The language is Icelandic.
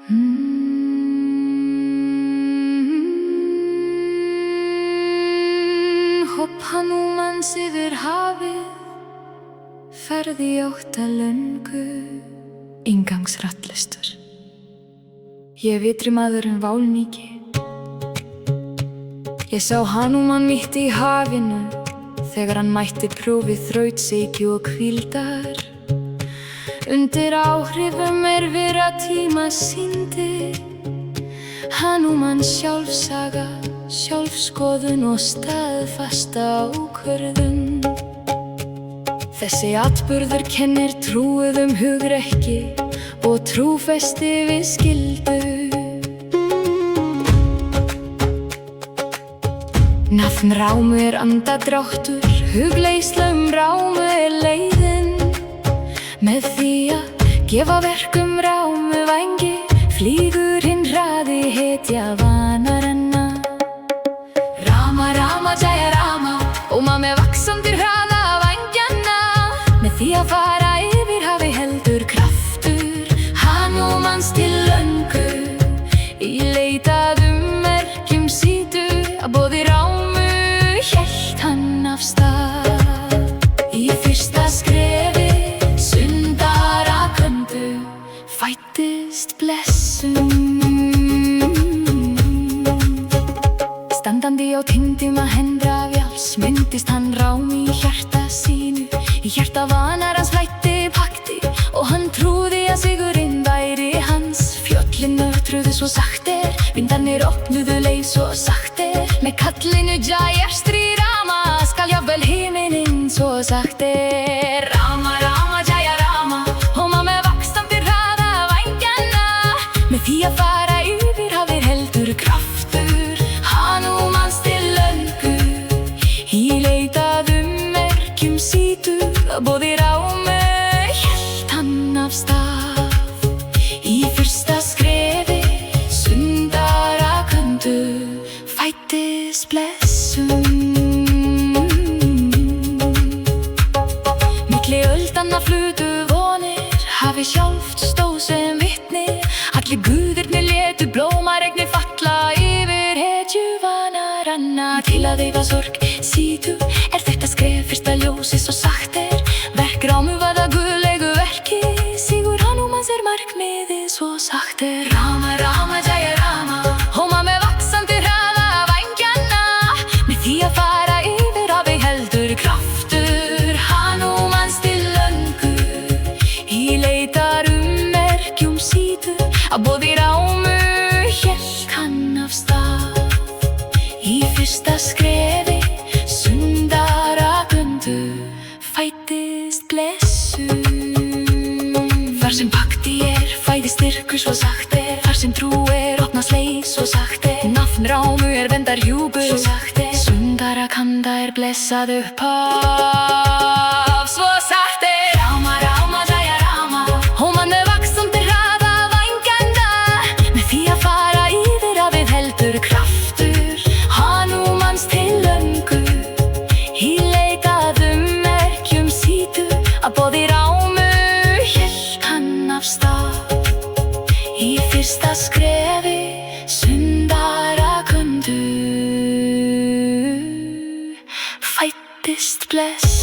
Hopp Hanúmans yfir hafið, ferð í óttalöngu, inngangsrattlestur. Ég vitri maðurinn Válníki. Ég sá Hanúman mitt í hafinu, þegar hann mætti prófið þrautseigju og hvíldar. Undir áhrifum erfiðra tíma sýndi Hanúman sjálfsaga, sjálfskoðun og staðfasta ákvörðun. Þessi atburður kennir trúuðum hugrekki og trúfesti við skyldu. Nafn Rámu er andadráttur, hugleiðsla Rámu er leiðin. Með því að gefa verkum Rámu vængi, flýgur hinn hraði hetja vanaranna. Rama, Rama, Jaya Rama, óma með vaxandi hraða vængjanna. Með því að fara yfir hafi heldur kraftur Hanúmans til löngu, í leitað merkjum sítu. Að boði Rámu hélt hann af stað. Í fyrsta skrefi sundaraköndu fæddist blessun. Standandi á tindum að hendra vjáls myndist hann Rámu í hjarta sínu. Í hjarta vanarans flæddi pakti og hann trúði að sigurinn væri hans. Fjöllin nötruðu svo sagt er, vindarnir opnuðu leið svo sagt er. Með kallinu Jaya Shri Rama skal jafnvel himinin svo sagt er. Rama, Rama, Jaya Rama, óma með vaxandi hraða vængjanna. Með því að fara yfir hafið heldur kraftur Hanúmans til löngu, í leitað merkjum sítu. Að boði Rámu hélt hann af stað. Í fyrsta skrefi sundaraköndu fæddist blessun. Milli öldanna flutu vonir, hafið sjálft stóð sem vitni. Allir guðirnir létu blómaregni falla yfir hetju vanaranna. Til að eyða sorg sítu er þetta skref fyrsta ljósi svo sagt er. Verk Rámu var það guðlegu verki, sigur Hanúmans er markmiðið svo sagt er. Rama, Rama, Jaya Rama, óma með vaxandi hraða vængjanna. Með því að fara yfir hafi heldur kraftur Hanúmans til löngu, í leitar merkjum sítu. Að boði Rámu hélt hann af stað. Í fyrsta skrefi sundaraköndu fæddist blessun. Þar sem pakti er fæðist styrkur svo sagt er. Þar sem trú er opnast leið svo sagt er. Nafn Rámu er verndarhjúpur svo sagt er. Sundarakanda er blessað upphaf svo sagt er. Rama, Rama, Jaya Rama, óma með vaxandi hraða vængjanna. Með því að fara yfir hafið heldur kraftur Hanúmans til löngu, í leitað merkjum sítu. Að boði Rámu hélt hann af stað. Í fyrsta skrefi sundaraköndu fæddist blessun.